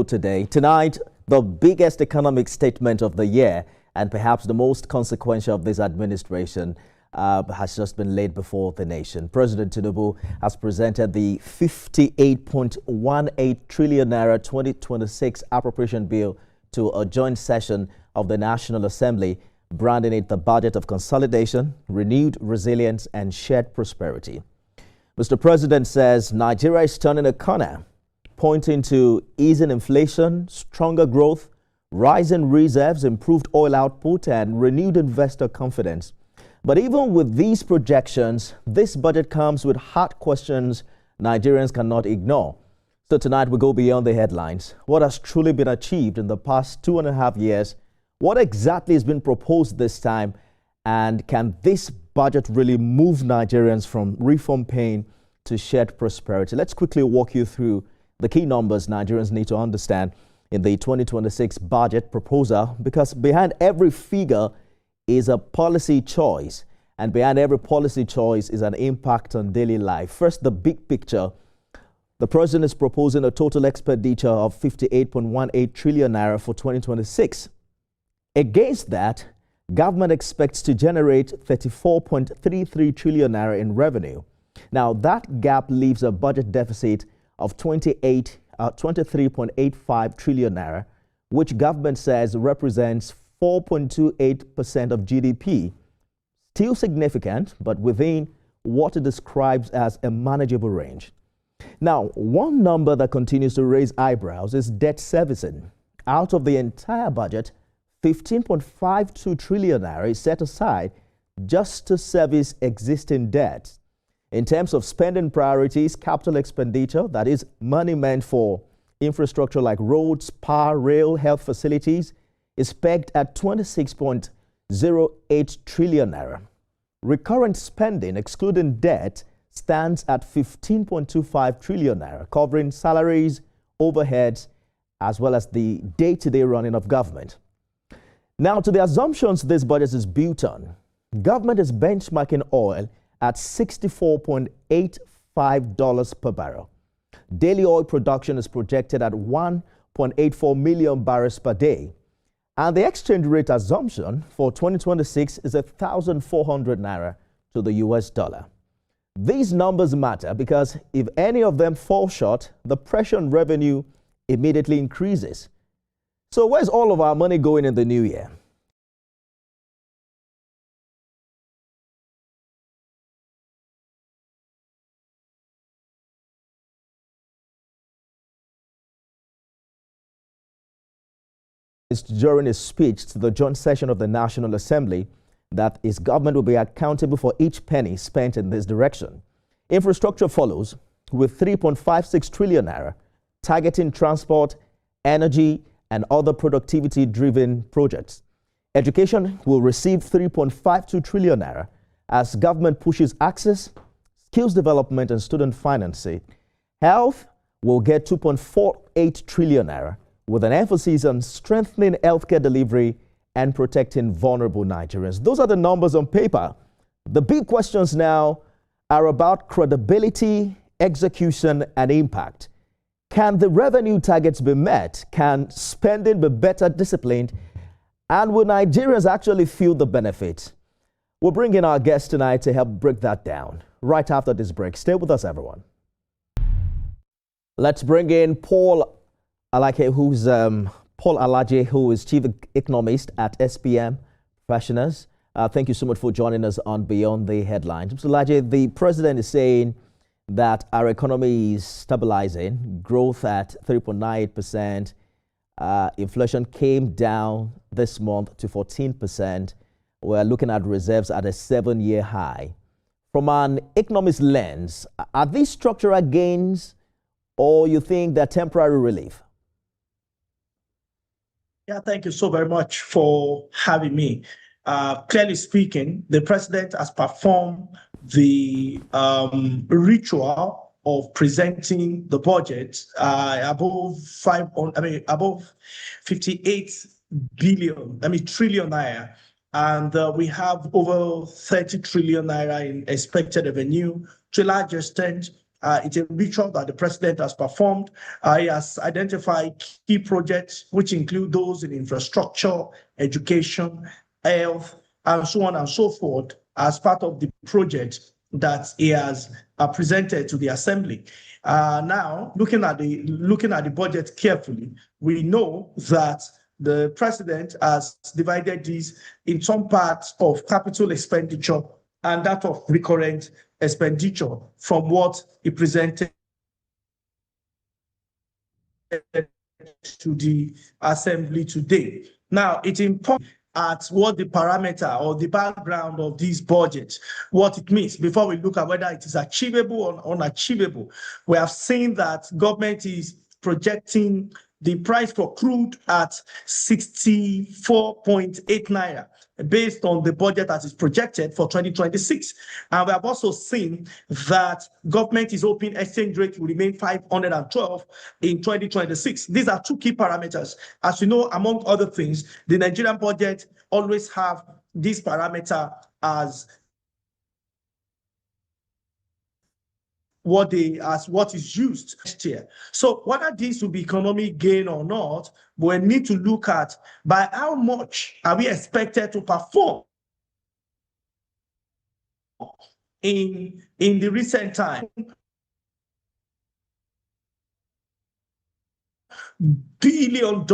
Today. Tonight, the biggest economic statement of the year and perhaps the most consequential of this administration has just been laid before the nation. President Tinubu has presented the 58.18 trillion naira 2026 appropriation bill to a joint session of the National Assembly, branding it the budget of consolidation, renewed resilience, and shared prosperity. Mr. President says Nigeria is turning a corner, pointing to easing inflation, stronger growth, rising reserves, improved oil output, and renewed investor confidence. But even with these projections, this budget comes with hard questions Nigerians cannot ignore. So tonight we go beyond the headlines. What has truly been achieved in the past 2.5 years? What exactly has been proposed this time? And can this budget really move Nigerians from reform pain to shared prosperity? Let's quickly walk you through the key numbers Nigerians need to understand in the 2026 budget proposal, because behind every figure is a policy choice, and behind every policy choice is an impact on daily life. First, the big picture. The president is proposing a total expenditure of 58.18 trillion naira for 2026. Against that, government expects to generate 34.33 trillion naira in revenue. Now, that gap leaves a budget deficit of 23.85 trillion naira, which government says represents 4.28% of GDP. Still significant, but within what it describes as a manageable range. Now, one number that continues to raise eyebrows is debt servicing. Out of the entire budget, 15.52 trillion naira is set aside just to service existing debt. In terms of spending priorities, capital expenditure, that is money meant for infrastructure like roads, power, rail, health facilities, is pegged at 26.08 trillion naira. Recurrent spending, excluding debt, stands at 15.25 trillion naira, covering salaries, overheads, as well as the day-to-day running of government. Now, to the assumptions this budget is built on, government is benchmarking oil at $64.85 per barrel. Daily oil production is projected at 1.84 million barrels per day. And the exchange rate assumption for 2026 is 1,400 naira to the US dollar. These numbers matter because if any of them fall short, the pressure on revenue immediately increases. So where's all of our money going in the new year? During his speech to the joint session of the National Assembly, that his government will be accountable for each penny spent in this direction. Infrastructure follows with 3.56 trillion naira, targeting transport, energy, and other productivity-driven projects. Education will receive 3.52 trillion naira as government pushes access, skills development, and student financing. Health will get 2.48 trillion naira, with an emphasis on strengthening healthcare delivery and protecting vulnerable Nigerians. Those are the numbers on paper. The big questions now are about credibility, execution, and impact. Can the revenue targets be met? Can spending be better disciplined? And will Nigerians actually feel the benefit? We'll bring in our guest tonight to help break that down. Right after this break, stay with us, everyone. Let's bring in Paul Alaje, who is Chief Economist at SPM Professionals. Thank you so much for joining us on Beyond the Headlines. Mr. Alaje, the president is saying that our economy is stabilizing, growth at 3.98%. Inflation came down this month to 14%. We're looking at reserves at a 7-year high. From an economist lens, are these structural gains, or you think they're temporary relief? Yeah, thank you so very much for having me. Clearly speaking, the president has performed the ritual of presenting the budget above 58 trillion naira, and we have over 30 trillion naira in expected revenue, to a large extent It's a ritual that the president has performed. He has identified key projects, which include those in infrastructure, education, health, and so on and so forth, as part of the project that he has presented to the assembly. Now, looking at the budget carefully, we know that the president has divided these in some parts of capital expenditure and that of recurrent expenditure from what he presented to the assembly today. Now, it's important at what the parameter or the background of this budget, what it means before we look at whether it is achievable or unachievable. We have seen that government is projecting the price for crude at 64.8 naira based on the budget that is projected for 2026. And we have also seen that government is hoping exchange rate will remain 512 in 2026. These are two key parameters. As you know, among other things, the Nigerian budget always have this parameter as what is used next year. So whether this will be economic gain or not, we need to look at by how much are we expected to perform in the recent time. $1 billion.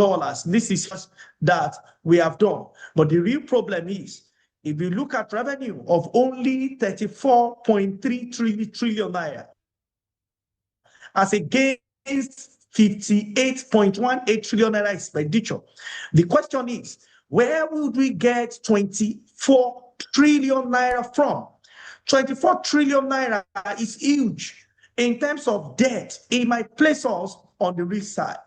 This is just that we have done. But the real problem is, if you look at revenue of only 34.3 trillion naira, as against 58.18 trillion naira expenditure. The question is, where would we get 24 trillion naira from? 24 trillion naira is huge. In terms of debt, it might place us on the risk side.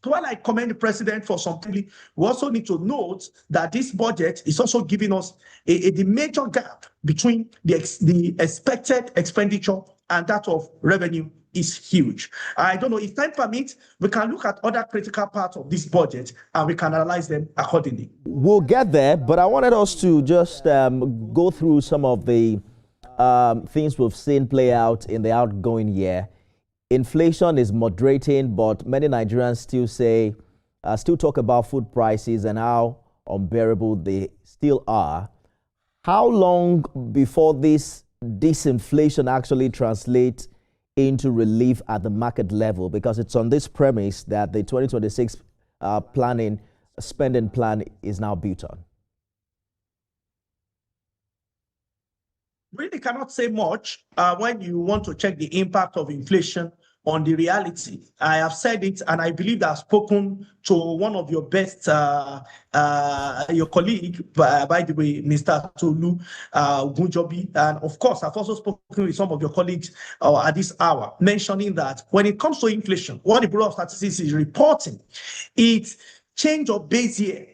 While I commend the president for something, we also need to note that this budget is also giving us the major gap between the expected expenditure and that of revenue is huge. I don't know, if time permits, we can look at other critical parts of this budget and we can analyze them accordingly. We'll get there, but I wanted us to just go through some of the things we've seen play out in the outgoing year. Inflation is moderating, but many Nigerians still talk about food prices and how unbearable they still are. How long before this disinflation actually translates into relief at the market level? Because it's on this premise that the 2026 spending plan is now built on. Really cannot say much when you want to check the impact of inflation on the reality. I have said it, and I believe I've spoken to one of your best, your colleague, by the way, Mr. Tolu Gunjobi, and of course, I've also spoken with some of your colleagues at this hour, mentioning that when it comes to inflation, what the Bureau of Statistics is reporting, it's change of base year.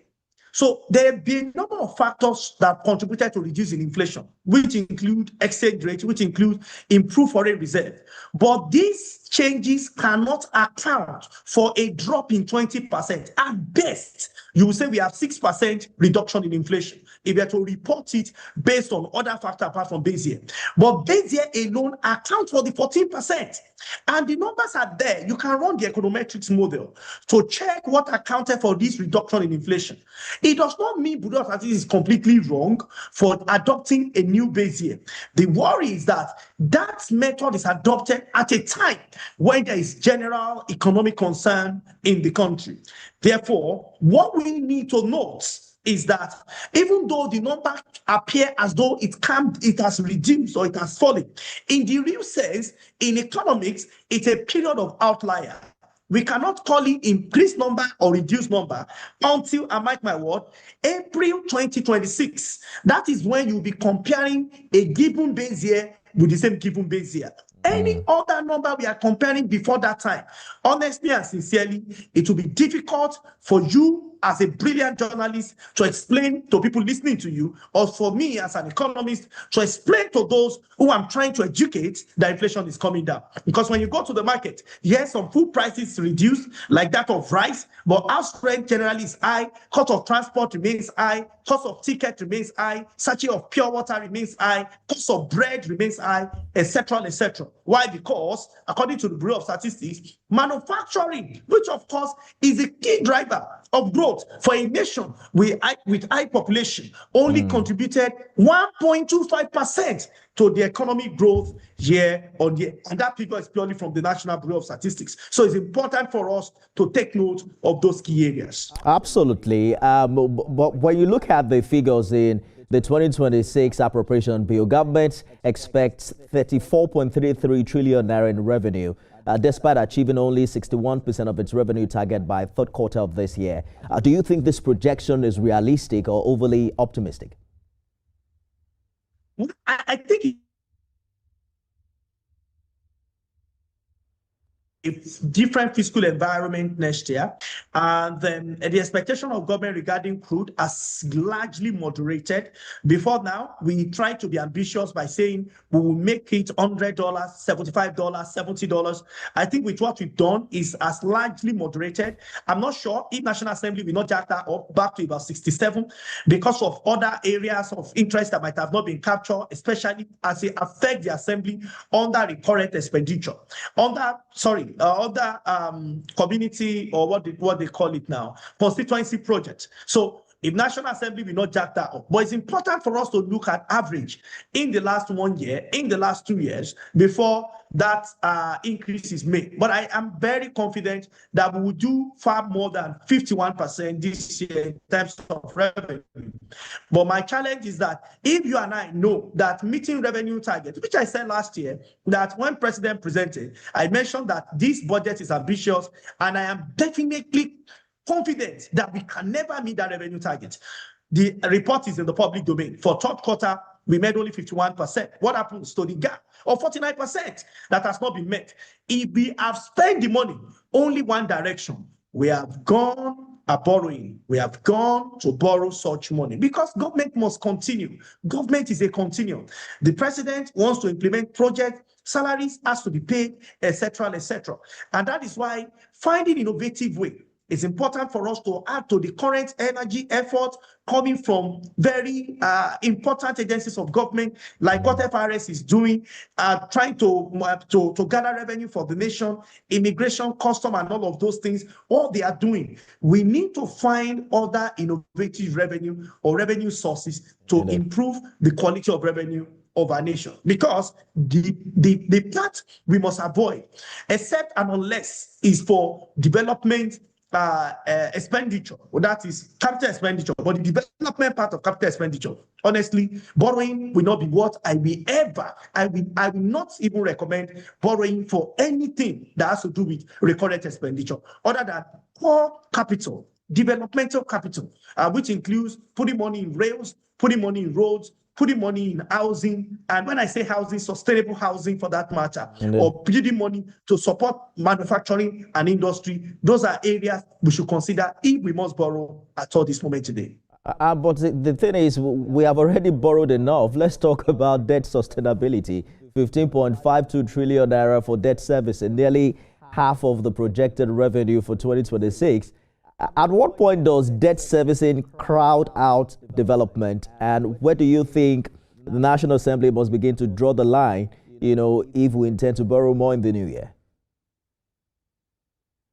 So there have been a number of factors that contributed to reducing inflation, which include exchange rate, which include improved foreign reserve. But these changes cannot account for a drop in 20%. At best, you will say we have 6% reduction in inflation if you are to report it based on other factors apart from base year. But base year alone accounts for the 14%. And the numbers are there. You can run the econometrics model to check what accounted for this reduction in inflation. It does not mean Bureau of Statistics is completely wrong for adopting a new base year. The worry is that that method is adopted at a time when there is general economic concern in the country. Therefore, what we need to note is that even though the number appear as though it has reduced or it has fallen, in the real sense, in economics, it's a period of outlier. We cannot call it increased number or reduced number until, I mark my word, April 2026. That is when you'll be comparing a given base year with the same given base year. Any other number we are comparing before that time, honestly and sincerely, it will be difficult for you as a brilliant journalist to explain to people listening to you, or for me as an economist to explain to those who I'm trying to educate that inflation is coming down. Because when you go to the market, yes, some food prices reduced, like that of rice, but house rent generally is high, cost of transport remains high, cost of ticket remains high, sachet of pure water remains high, cost of bread remains high, etc., etc. Why? Because according to the Bureau of Statistics, manufacturing, which of course is a key driver of growth for a nation with high population, only contributed 1.25% to the economic growth year on year. And that figure is purely from the National Bureau of Statistics. So it's important for us to take note of those key areas. Absolutely. But when you look at the figures in the 2026 appropriation bill, government expects 34.33 trillion naira in revenue, despite achieving only 61% of its revenue target by third quarter of this year. Do you think this projection is realistic or overly optimistic? I think it's different fiscal environment next year, and then the expectation of government regarding crude has largely moderated. Before now, we tried to be ambitious by saying we will make it $100, $75, $70. I think with what we've done is as largely moderated. I'm not sure if National Assembly will not jack that up back to about 67 because of other areas of interest that might have not been captured, especially as it affects the Assembly under recurrent expenditure. Other community, or what they call it now, constituency projects. So if National Assembly will not jack that up, but it's important for us to look at average in the last 1 year, in the last 2 years, before that increase is made. But I am very confident that we will do far more than 51% this year in terms of revenue. But my challenge is that if you and I know that meeting revenue targets, which I said last year, that when President presented, I mentioned that this budget is ambitious, and I am definitely confident that we can never meet that revenue target. The report is in the public domain. For third quarter, we made only 51%. What happens to the gap of 49% that has not been met? If we have spent the money only one direction, we have gone borrowing. We have gone to borrow such money because government must continue. Government is a continuum. The president wants to implement projects, salaries has to be paid, etc., etc. And that is why finding innovative way. It's important for us to add to the current energy effort coming from very important agencies of government, like what FRS is doing, trying to gather revenue for the nation, immigration, custom, and all of those things. All they are doing, we need to find other innovative revenue or revenue sources to improve the quality of revenue of our nation, because the part we must avoid, except and unless, is for development expenditure, well, that is capital expenditure. But the development part of capital expenditure, honestly, borrowing will not be what I will not even recommend borrowing for anything that has to do with recurrent expenditure, other than core capital, developmental capital, which includes putting money in rails, putting money in roads, putting money in housing, and when I say housing, sustainable housing for that matter, or putting money to support manufacturing and industry. Those are areas we should consider if we must borrow at all this moment today. But the thing is, we have already borrowed enough. Let's talk about debt sustainability. 15.52 trillion naira for debt service, and nearly half of the projected revenue for 2026. At what point does debt servicing crowd out development, and where do you think the National Assembly must begin to draw the line, if we intend to borrow more in the new year?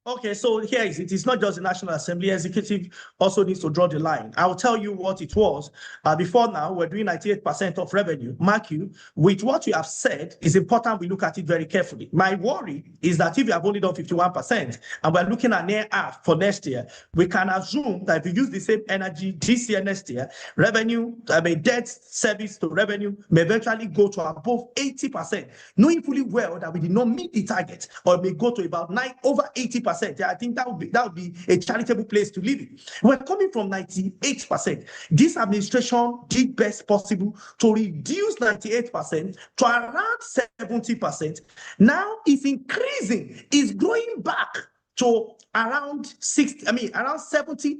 Okay, so here is it. It's not just the National Assembly. Executive also needs to draw the line. I'll tell you what it was. Before now, we're doing 98% of revenue. Mark you, with what you have said, it's important we look at it very carefully. My worry is that if you have only done 51% and we're looking at near half for next year, we can assume that if you use the same energy this year, next year, debt service to revenue may eventually go to above 80%, knowing fully well that we did not meet the target, or may go to about over 80%. I think that would be a charitable place to live in. We're coming from 98%. This administration did best possible to reduce 98% to around 70%. Now it's increasing, it's going back to around 70,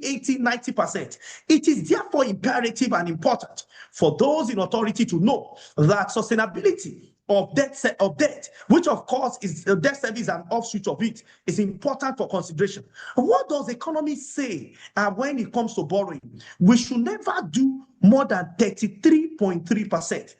80, 90%. It is therefore imperative and important for those in authority to know that sustainability of debt, which of course is debt service and offshoot of it, is important for consideration. What does economists say when it comes to borrowing? We should never do more than 33.3%.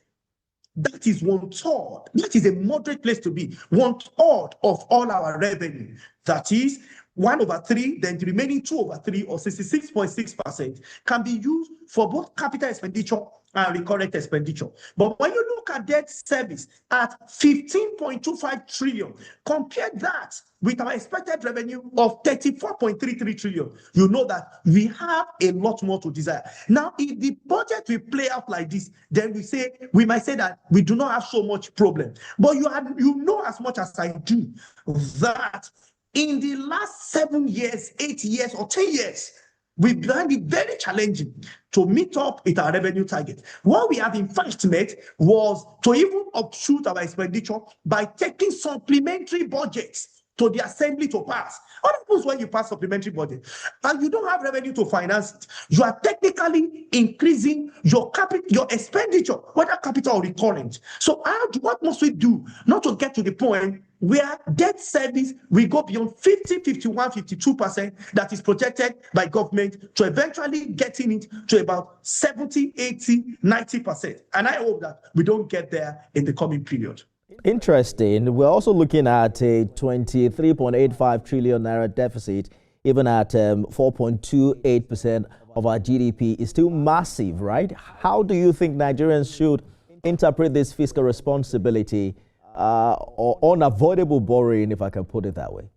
That is 1/3. That is a moderate place to be. 1/3 of all our revenue. That is 1/3, then the remaining 2/3, or 66.6%, can be used for both capital expenditure and recurrent expenditure. But when you look at debt service at 15.25 trillion, compare that with our expected revenue of 34.33 trillion, you know that we have a lot more to desire. Now, if the budget will play out like this, then we might say that we do not have so much problem. But you know as much as I do that in the last 7 years, 8 years, or 10 years, we've found it very challenging to meet up with our revenue target. What we have in fact met was to even upshoot our expenditure by taking supplementary budgets to the assembly to pass. What happens when you pass supplementary budget and you don't have revenue to finance it? You are technically increasing your expenditure, whether capital or recurrent. So what must we do not to get to the point where debt service will go beyond 50, 51, 52% that is projected by government, to eventually getting it to about 70, 80, 90%. And I hope that we don't get there in the coming period. Interesting. We're also looking at a 23.85 trillion naira deficit, even at 4.28% of our GDP is still massive, right? How do you think Nigerians should interpret this fiscal responsibility or unavoidable borrowing, if I can put it that way?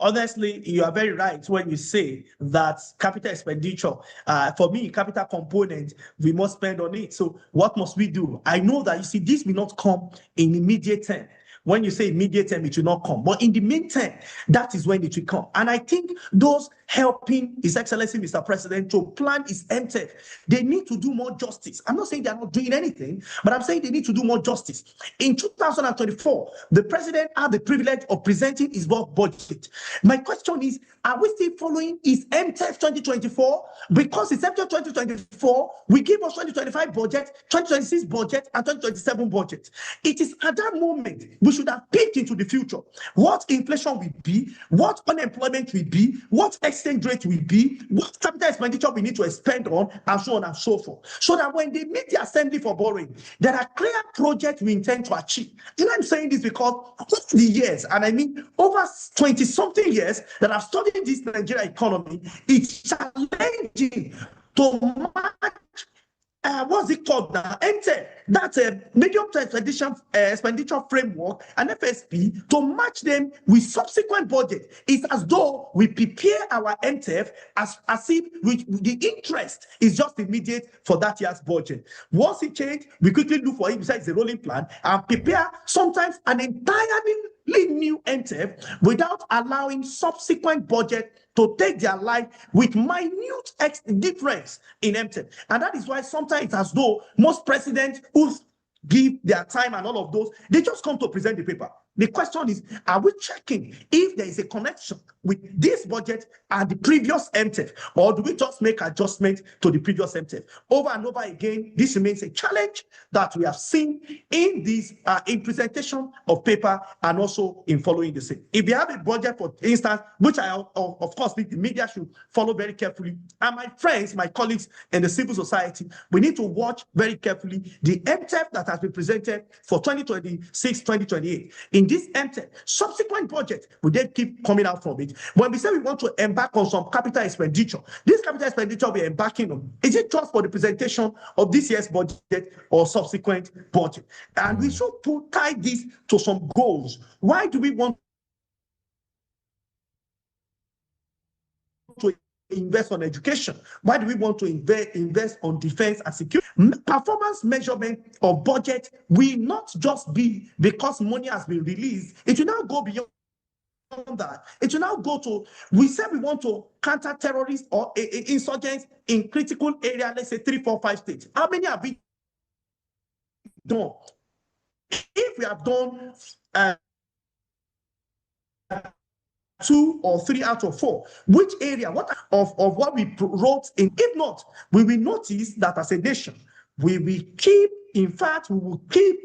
Honestly, you are very right when you say that capital expenditure, for me, capital component, we must spend on it. So what must we do? I know that, you see, this will not come in immediate term. When you say immediate term, it will not come. But in the meantime, that is when it will come. And I think those helping His Excellency, Mr. President, to plan his MTEF, they need to do more justice. I'm not saying they're not doing anything, but I'm saying they need to do more justice. In 2024, the President had the privilege of presenting his work budget. My question is, are we still following his MTEF 2024? Because his MTEF 2024, we give us 2025 budget, 2026 budget, and 2027 budget. It is at that moment we should have peeked into the future. What inflation will be, what unemployment will be, what exchange rate will be, what capital expenditure we need to spend on, and so on and so forth. So that when they meet the assembly for borrowing, there are clear projects we intend to achieve. And I'm saying this because over the years, and I mean over 20-something years that I've studied this Nigerian economy, it's challenging to match what's it called now? MTEF. That's a medium-term expenditure framework, and FSP, to match them with subsequent budget. It's as though we prepare our MTEF as if the interest is just immediate for that year's budget. Once it changes, we quickly look for it besides the rolling plan and prepare sometimes an entirely new MTEF without allowing subsequent budget to take their life with minute difference in MTEF. And that is why sometimes it's as though most presidents who give their time and all of those, they just come to present the paper. The question is, are we checking if there is a connection with this budget and the previous MTEF, or do we just make adjustment to the previous MTEF? Over and over again, this remains a challenge that we have seen in this in presentation of paper and also in following the same. If we have a budget, for instance, which I of course think the media should follow very carefully, and my friends, my colleagues in the civil society, we need to watch very carefully the MTEF that has been presented for 2026, 2028. In this MTEF, subsequent budget will then keep coming out from it. When we say we want to embark on some capital expenditure, this capital expenditure we're embarking on, is it just for the presentation of this year's budget or subsequent budget? And we should tie this to some goals. Why do we want to invest on education? Why do we want to invest on defense and security? Performance measurement of budget will not just be because money has been released. It will now go beyond that. It will now go to, we said we want to counter terrorists or insurgents in critical areas, let's say 3, 4, 5 states. How many have we done? If we have done 2 or 3 out of 4. Which area, what of what we wrote in? If not, we will notice that as a nation, we will keep, in fact, we will keep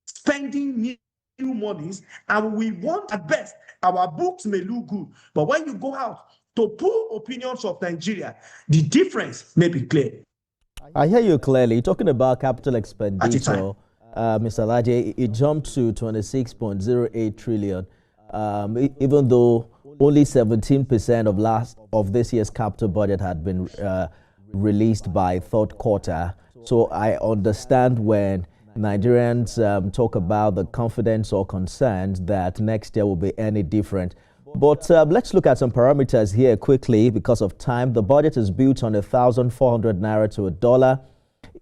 spending new monies, and we want at best our books may look good, but when you go out to pull opinions of Nigeria, the difference may be clear. I hear you clearly. Talking about capital expenditure, Mr. Alaje, it jumped to 26.08 trillion, even though only 17% of this year's capital budget had been released by third quarter. So I understand when Nigerians talk about the confidence or concerns that next year will be any different. But let's look at some parameters here quickly because of time. The budget is built on 1,400 naira to $1.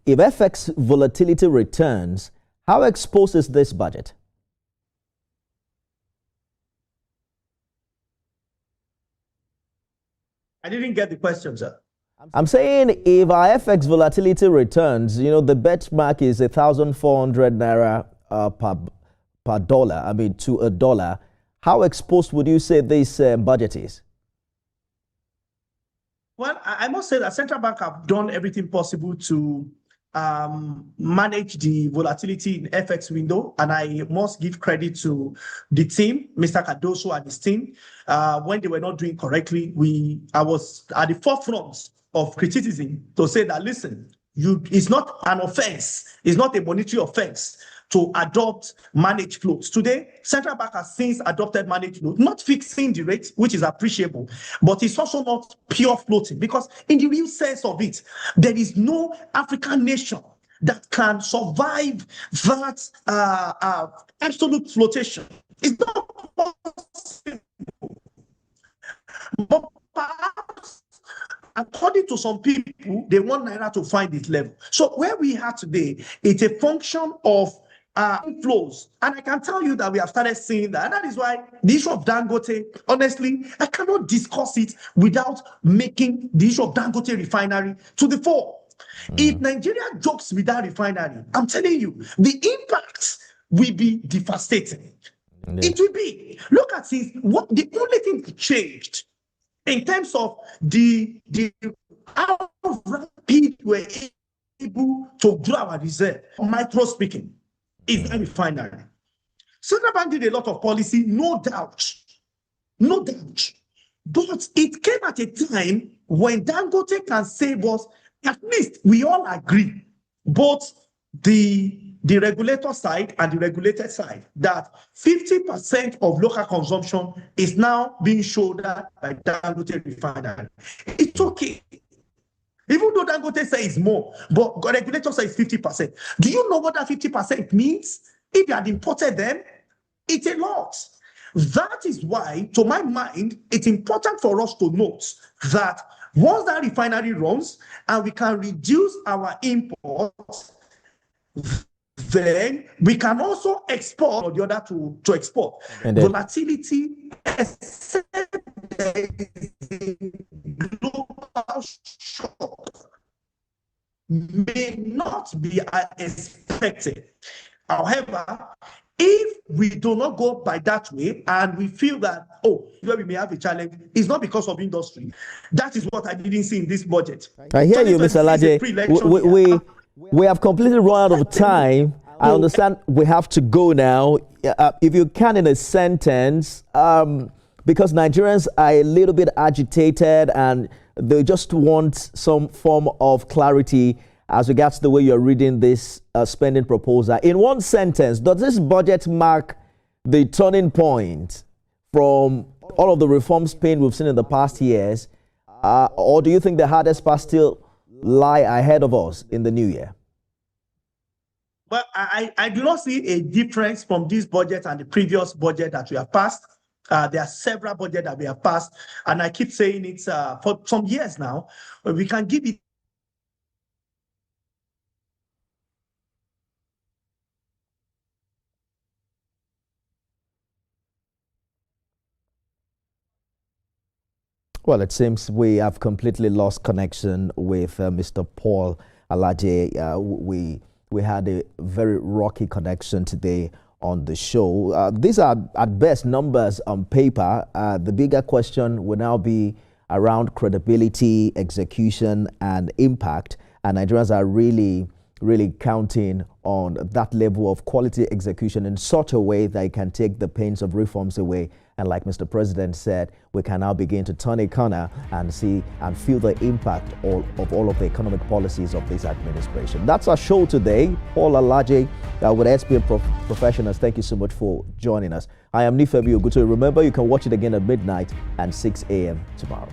If FX volatility returns, how exposed is this budget? I didn't get the question, sir. I'm saying if our FX volatility returns, the benchmark is 1,400 naira per dollar, to $1. How exposed would you say this budget is? Well, I must say that central bank have done everything possible to manage the volatility in FX window, and I must give credit to the team, Mr. Cardoso and his team. When they were not doing correctly, I was at the forefront of criticism to say that, listen, it's not an offense, it's not a monetary offense to adopt managed floats. Today, central bank has since adopted managed float, not fixing the rate, which is appreciable, but it's also not pure floating, because in the real sense of it, there is no African nation that can survive that absolute flotation. It's not possible. But perhaps, according to some people, they want Naira to find its level. So where we are today, it's a function of inflows. And I can tell you that we have started seeing that. And that is why the issue of Dangote, honestly, I cannot discuss it without making the issue of Dangote refinery to the fore. If Nigeria jokes with that refinery, I'm telling you, the impact will be devastating. It will be. Look at this. The only thing that changed in terms of the how rapid we're able to grow our reserve, micro speaking, is a refinery. Central Bank did a lot of policy, no doubt. No doubt. But it came at a time when Dangote can save us, at least we all agree, both the regulator side and the regulated side, that 50% of local consumption is now being shouldered by Dangote refinery. It's okay. Even though Dangote says it's more, but the regulator says 50%. Do you know what that 50% means? If you had imported them, it's a lot. That is why, to my mind, it's important for us to note that once that refinery runs and we can reduce our imports, then we can also export, or the other to export. And volatility, except there is a global shock, may not be expected. However, if we do not go by that way and we feel that, where we may have a challenge, it's not because of industry. That is what I didn't see in this budget. I hear you, Mr. Alaje. We have completely run out of time. I understand we have to go now. If you can, in a sentence, because Nigerians are a little bit agitated and they just want some form of clarity as regards to the way you're reading this spending proposal. In one sentence, does this budget mark the turning point from all of the reform spin we've seen in the past years? Or do you think the hardest part still lie ahead of us in the new year? Well, I do not see a difference from this budget and the previous budget that we have passed. There are several budgets that we have passed, and I keep saying it for some years now. We can give it. Well, it seems we have completely lost connection with Mr. Paul Alaje. We had a very rocky connection today on the show. These are at best numbers on paper. The bigger question will now be around credibility, execution, and impact. And Nigerians are really counting on that level of quality execution in such a way that it can take the pains of reforms away. And like Mr. President said, we can now begin to turn a corner and see and feel the impact of all of the economic policies of this administration. That's our show today. Paul Alaje with SPM Professionals. Thank you so much for joining us. I am Nifebi Oguto. Remember, you can watch it again at midnight and 6 a.m. tomorrow.